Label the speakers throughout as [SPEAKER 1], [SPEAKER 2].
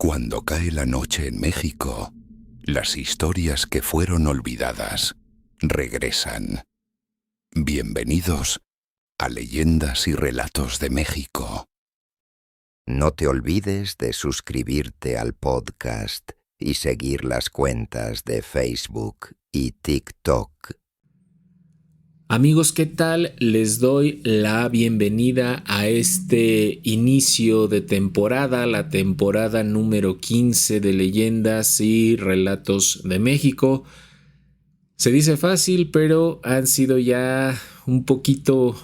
[SPEAKER 1] Cuando cae la noche en México, las historias que fueron olvidadas regresan. Bienvenidos a Leyendas y Relatos de México.
[SPEAKER 2] No te olvides de suscribirte al podcast y seguir las cuentas de Facebook y TikTok.
[SPEAKER 3] Amigos, ¿qué tal? Les doy la bienvenida a este inicio de temporada, la temporada número 15 de Leyendas y Relatos de México. Se dice fácil, pero han sido ya un poquito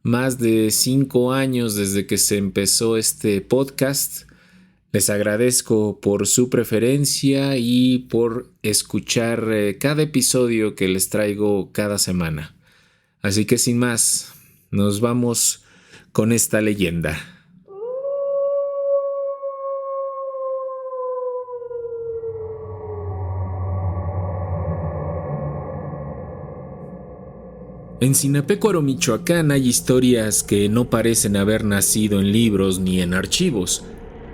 [SPEAKER 3] más de 5 años desde que se empezó este podcast. Les agradezco por su preferencia y por escuchar cada episodio que les traigo cada semana. Así que sin más, nos vamos con esta leyenda. En Sinapecuaro, Michoacán, hay historias que no parecen haber nacido en libros ni en archivos,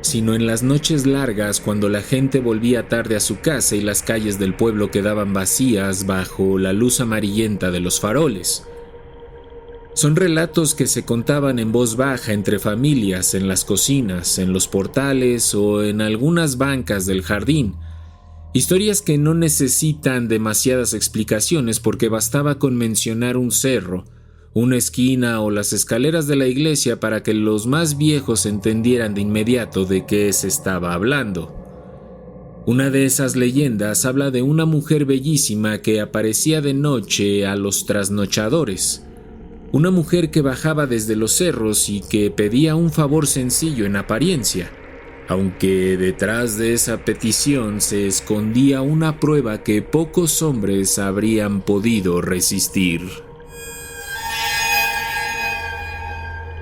[SPEAKER 3] sino en las noches largas cuando la gente volvía tarde a su casa y las calles del pueblo quedaban vacías bajo la luz amarillenta de los faroles. Son relatos que se contaban en voz baja entre familias, en las cocinas, en los portales o en algunas bancas del jardín. Historias que no necesitan demasiadas explicaciones porque bastaba con mencionar un cerro, una esquina o las escaleras de la iglesia para que los más viejos entendieran de inmediato de qué se estaba hablando. Una de esas leyendas habla de una mujer bellísima que aparecía de noche a los trasnochadores. Una mujer que bajaba desde los cerros y que pedía un favor sencillo en apariencia, aunque detrás de esa petición se escondía una prueba que pocos hombres habrían podido resistir.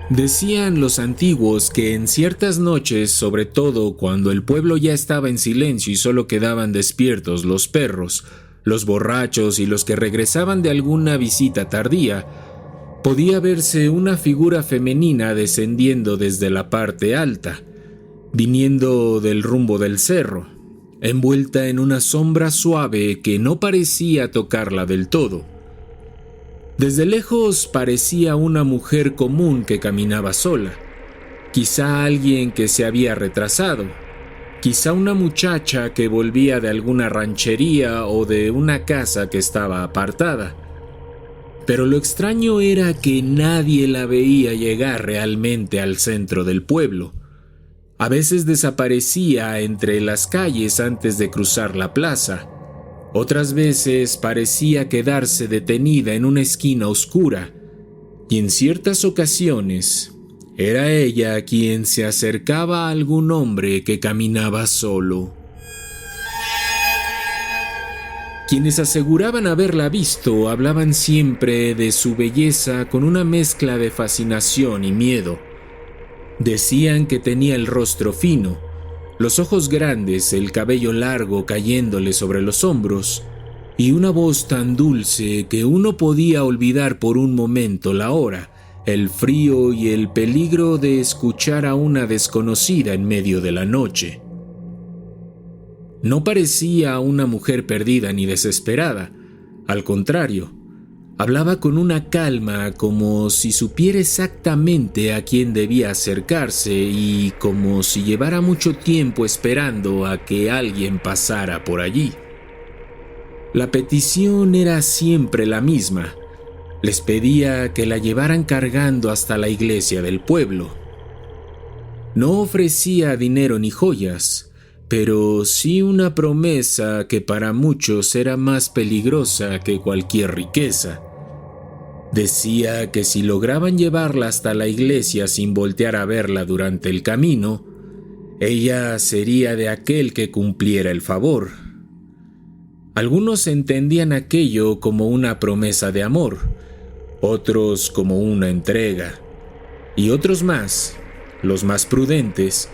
[SPEAKER 3] Decían los antiguos que en ciertas noches, sobre todo cuando el pueblo ya estaba en silencio y solo quedaban despiertos los perros, los borrachos y los que regresaban de alguna visita tardía, podía verse una figura femenina descendiendo desde la parte alta, viniendo del rumbo del cerro, envuelta en una sombra suave que no parecía tocarla del todo. Desde lejos parecía una mujer común que caminaba sola, quizá alguien que se había retrasado, quizá una muchacha que volvía de alguna ranchería o de una casa que estaba apartada. Pero lo extraño era que nadie la veía llegar realmente al centro del pueblo. A veces desaparecía entre las calles antes de cruzar la plaza. Otras veces parecía quedarse detenida en una esquina oscura. Y en ciertas ocasiones era ella quien se acercaba a algún hombre que caminaba solo. Quienes aseguraban haberla visto hablaban siempre de su belleza con una mezcla de fascinación y miedo. Decían que tenía el rostro fino, los ojos grandes, el cabello largo cayéndole sobre los hombros y una voz tan dulce que uno podía olvidar por un momento la hora, el frío y el peligro de escuchar a una desconocida en medio de la noche. No parecía una mujer perdida ni desesperada, al contrario, hablaba con una calma como si supiera exactamente a quién debía acercarse y como si llevara mucho tiempo esperando a que alguien pasara por allí. La petición era siempre la misma. Les pedía que la llevaran cargando hasta la iglesia del pueblo. No ofrecía dinero ni joyas, pero sí una promesa que para muchos era más peligrosa que cualquier riqueza. Decía que si lograban llevarla hasta la iglesia sin voltear a verla durante el camino, ella sería de aquel que cumpliera el favor. Algunos entendían aquello como una promesa de amor, otros como una entrega, y otros más, los más prudentes,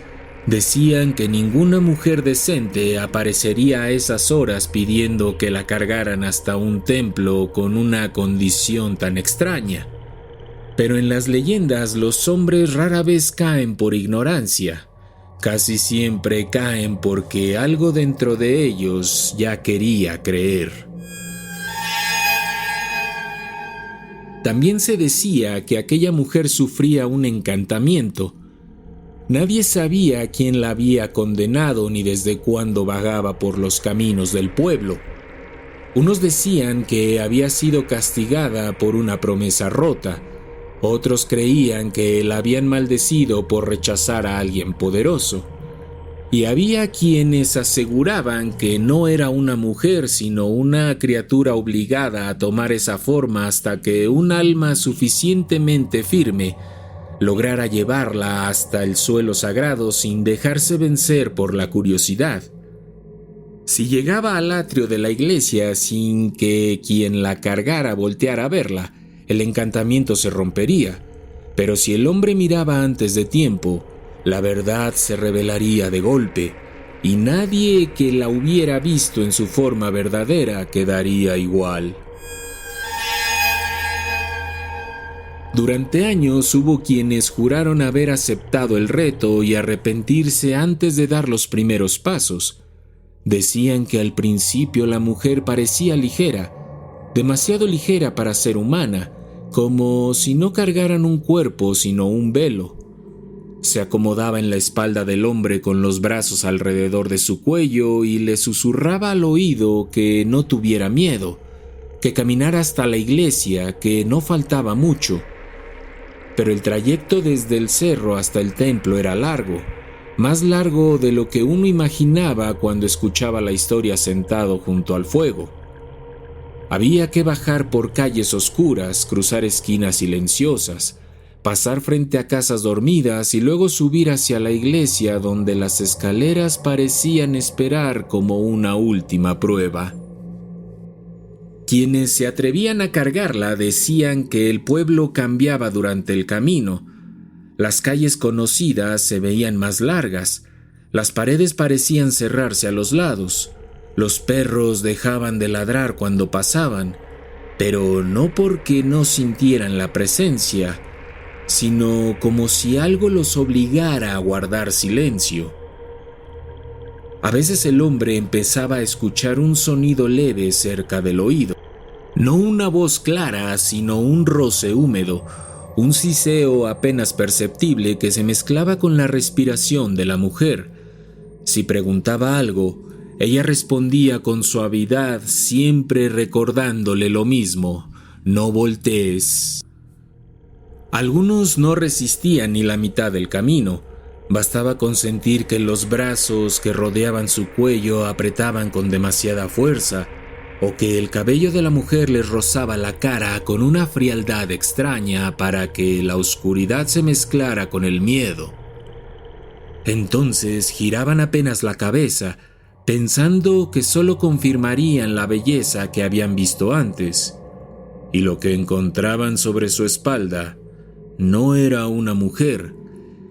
[SPEAKER 3] decían que ninguna mujer decente aparecería a esas horas pidiendo que la cargaran hasta un templo con una condición tan extraña. Pero en las leyendas los hombres rara vez caen por ignorancia, Casi siempre caen porque algo dentro de ellos ya quería creer. También se decía que aquella mujer sufría un encantamiento. Nadie sabía quién la había condenado ni desde cuándo vagaba por los caminos del pueblo. Unos decían que había sido castigada por una promesa rota. Otros creían que la habían maldecido por rechazar a alguien poderoso. Y había quienes aseguraban que no era una mujer, sino una criatura obligada a tomar esa forma hasta que un alma suficientemente firme lograra llevarla hasta el suelo sagrado sin dejarse vencer por la curiosidad. Si llegaba al atrio de la iglesia sin que quien la cargara volteara a verla, el encantamiento se rompería, pero si el hombre miraba antes de tiempo, la verdad se revelaría de golpe, y nadie que la hubiera visto en su forma verdadera quedaría igual. Durante años hubo quienes juraron haber aceptado el reto y arrepentirse antes de dar los primeros pasos. Decían que al principio la mujer parecía ligera, demasiado ligera para ser humana, como si no cargaran un cuerpo sino un velo. Se acomodaba en la espalda del hombre con los brazos alrededor de su cuello y le susurraba al oído que no tuviera miedo, que caminara hasta la iglesia, que no faltaba mucho. Pero el trayecto desde el cerro hasta el templo era largo, más largo de lo que uno imaginaba cuando escuchaba la historia sentado junto al fuego. Había que bajar por calles oscuras, cruzar esquinas silenciosas, pasar frente a casas dormidas y luego subir hacia la iglesia donde las escaleras parecían esperar como una última prueba. Quienes se atrevían a cargarla decían que el pueblo cambiaba durante el camino. Las calles conocidas se veían más largas, las paredes parecían cerrarse a los lados, los perros dejaban de ladrar cuando pasaban, pero no porque no sintieran la presencia, sino como si algo los obligara a guardar silencio. A veces el hombre empezaba a escuchar un sonido leve cerca del oído. No una voz clara, sino un roce húmedo, un siseo apenas perceptible que se mezclaba con la respiración de la mujer. Si preguntaba algo, ella respondía con suavidad, siempre recordándole lo mismo: no voltees. Algunos no resistían ni la mitad del camino. Bastaba con sentir que los brazos que rodeaban su cuello apretaban con demasiada fuerza, o que el cabello de la mujer les rozaba la cara con una frialdad extraña para que la oscuridad se mezclara con el miedo. Entonces giraban apenas la cabeza, pensando que solo confirmarían la belleza que habían visto antes, y lo que encontraban sobre su espalda no era una mujer,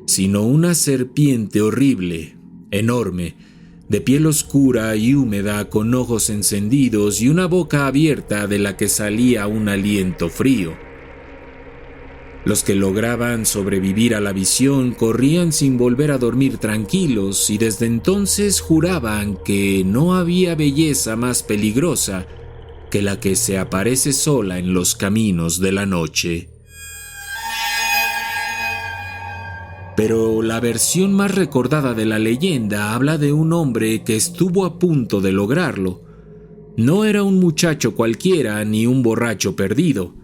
[SPEAKER 3] sino una serpiente horrible, enorme, de piel oscura y húmeda, con ojos encendidos y una boca abierta de la que salía un aliento frío. Los que lograban sobrevivir a la visión corrían sin volver a dormir tranquilos y desde entonces juraban que no había belleza más peligrosa que la que se aparece sola en los caminos de la noche. Pero la versión más recordada de la leyenda habla de un hombre que estuvo a punto de lograrlo. No era un muchacho cualquiera ni un borracho perdido.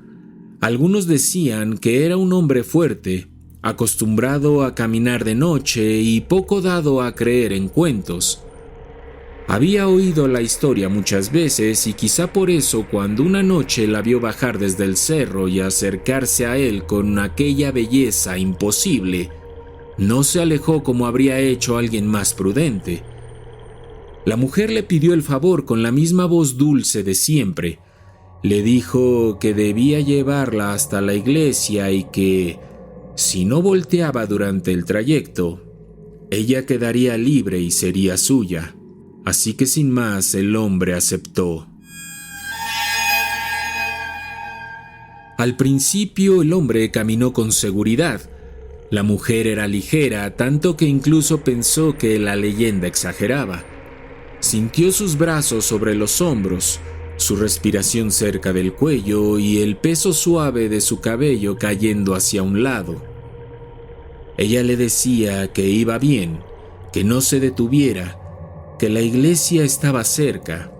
[SPEAKER 3] Algunos decían que era un hombre fuerte, acostumbrado a caminar de noche y poco dado a creer en cuentos. Había oído la historia muchas veces y quizá por eso cuando una noche la vio bajar desde el cerro y acercarse a él con aquella belleza imposible, no se alejó como habría hecho alguien más prudente. La mujer le pidió el favor con la misma voz dulce de siempre. Le dijo que debía llevarla hasta la iglesia y que, si no volteaba durante el trayecto, ella quedaría libre y sería suya. Así que sin más el hombre aceptó. Al principio el hombre caminó con seguridad. La mujer era ligera, tanto que incluso pensó que la leyenda exageraba. Sintió sus brazos sobre los hombros, su respiración cerca del cuello y el peso suave de su cabello cayendo hacia un lado. Ella le decía que iba bien, que no se detuviera, que la iglesia estaba cerca.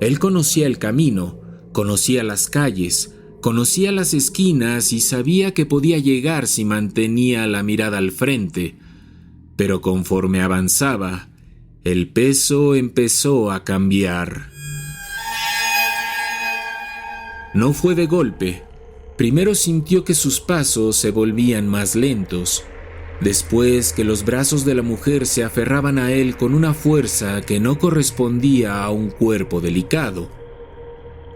[SPEAKER 3] Él conocía el camino, conocía las calles, conocía las esquinas y sabía que podía llegar si mantenía la mirada al frente, pero conforme avanzaba, el peso empezó a cambiar. No fue de golpe. Primero sintió que sus pasos se volvían más lentos, después que los brazos de la mujer se aferraban a él con una fuerza que no correspondía a un cuerpo delicado.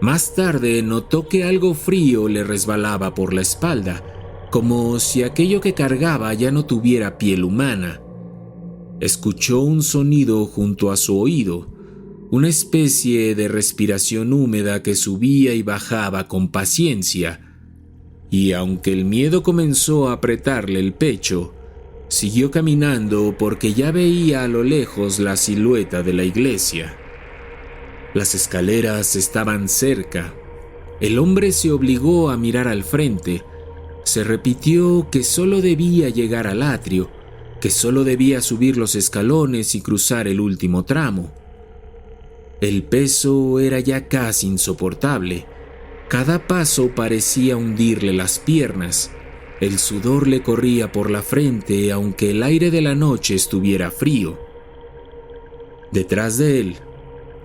[SPEAKER 3] Más tarde notó que algo frío le resbalaba por la espalda, como si aquello que cargaba ya no tuviera piel humana. Escuchó un sonido junto a su oído, una especie de respiración húmeda que subía y bajaba con paciencia, y aunque el miedo comenzó a apretarle el pecho, siguió caminando porque ya veía a lo lejos la silueta de la iglesia. Las escaleras estaban cerca. El hombre se obligó a mirar al frente. Se repitió que solo debía llegar al atrio, que solo debía subir los escalones y cruzar el último tramo. El peso era ya casi insoportable. Cada paso parecía hundirle las piernas. El sudor le corría por la frente, aunque el aire de la noche estuviera frío. Detrás de él,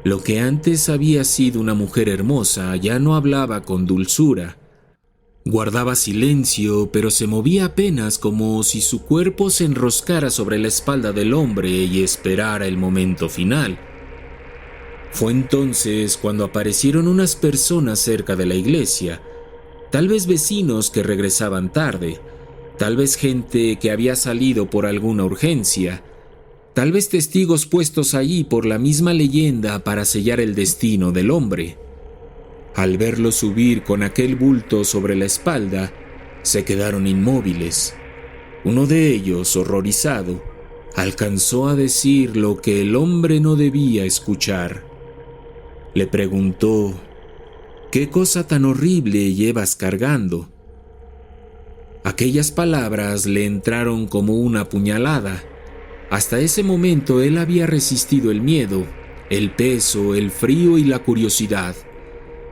[SPEAKER 3] lo que antes había sido una mujer hermosa ya no hablaba con dulzura. Guardaba silencio, pero se movía apenas como si su cuerpo se enroscara sobre la espalda del hombre y esperara el momento final. Fue entonces cuando aparecieron unas personas cerca de la iglesia, tal vez vecinos que regresaban tarde, tal vez gente que había salido por alguna urgencia, tal vez testigos puestos allí por la misma leyenda para sellar el destino del hombre. Al verlo subir con aquel bulto sobre la espalda, se quedaron inmóviles. Uno de ellos, horrorizado, alcanzó a decir lo que el hombre no debía escuchar. Le preguntó: ¿qué cosa tan horrible llevas cargando? Aquellas palabras le entraron como una puñalada. Hasta ese momento él había resistido el miedo, el peso, el frío y la curiosidad,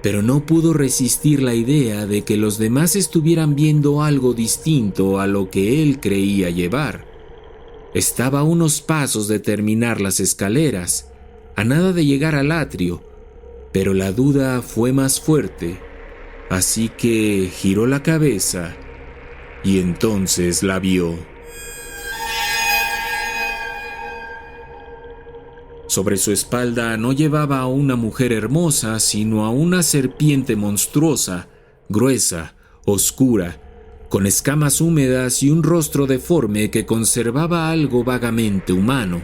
[SPEAKER 3] pero no pudo resistir la idea de que los demás estuvieran viendo algo distinto a lo que él creía llevar. Estaba a unos pasos de terminar las escaleras, a nada de llegar al atrio, pero la duda fue más fuerte, así que giró la cabeza y entonces la vio. Sobre su espalda no llevaba a una mujer hermosa, sino a una serpiente monstruosa, gruesa, oscura, con escamas húmedas y un rostro deforme que conservaba algo vagamente humano,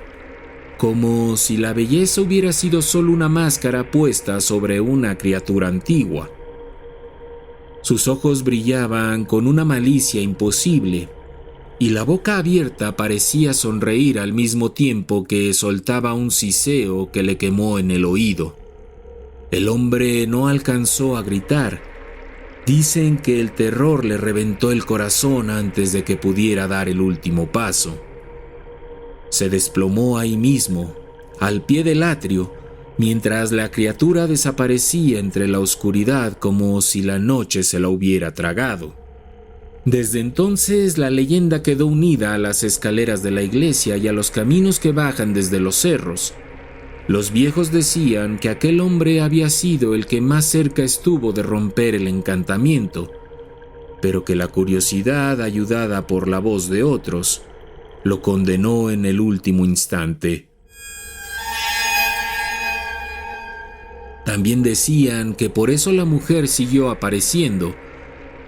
[SPEAKER 3] como si la belleza hubiera sido solo una máscara puesta sobre una criatura antigua. Sus ojos brillaban con una malicia imposible, y la boca abierta parecía sonreír al mismo tiempo que soltaba un siseo que le quemó en el oído. El hombre no alcanzó a gritar. Dicen que el terror le reventó el corazón antes de que pudiera dar el último paso. Se desplomó ahí mismo, al pie del atrio, mientras la criatura desaparecía entre la oscuridad como si la noche se la hubiera tragado. Desde entonces la leyenda quedó unida a las escaleras de la iglesia y a los caminos que bajan desde los cerros. Los viejos decían que aquel hombre había sido el que más cerca estuvo de romper el encantamiento, pero que la curiosidad, ayudada por la voz de otros, lo condenó en el último instante. También decían que por eso la mujer siguió apareciendo,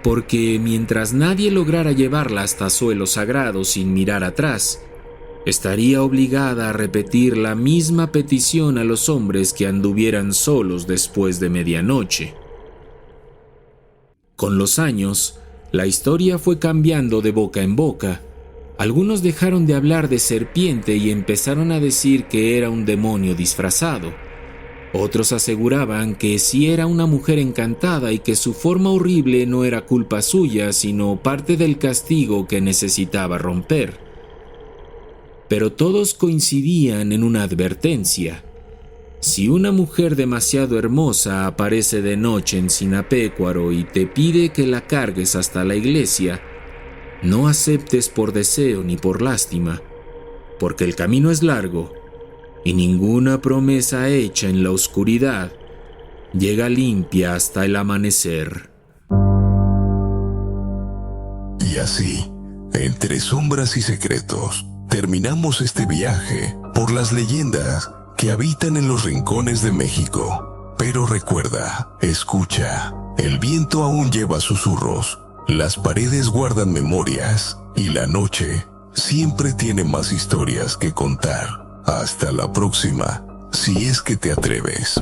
[SPEAKER 3] porque mientras nadie lograra llevarla hasta suelo sagrado sin mirar atrás, estaría obligada a repetir la misma petición a los hombres que anduvieran solos después de medianoche. Con los años, La historia fue cambiando de boca en boca. Algunos dejaron de hablar de serpiente y empezaron a decir que era un demonio disfrazado. Otros aseguraban que sí era una mujer encantada y que su forma horrible no era culpa suya, sino parte del castigo que necesitaba romper. Pero todos coincidían en una advertencia. Si una mujer demasiado hermosa aparece de noche en Sinapecuaro y te pide que la cargues hasta la iglesia, no aceptes por deseo ni por lástima, porque el camino es largo y ninguna promesa hecha en la oscuridad llega limpia hasta el amanecer.
[SPEAKER 4] Y así, entre sombras y secretos, terminamos este viaje por las leyendas que habitan en los rincones de México. Pero recuerda, escucha, el viento aún lleva susurros, las paredes guardan memorias y la noche siempre tiene más historias que contar. Hasta la próxima, si es que te atreves.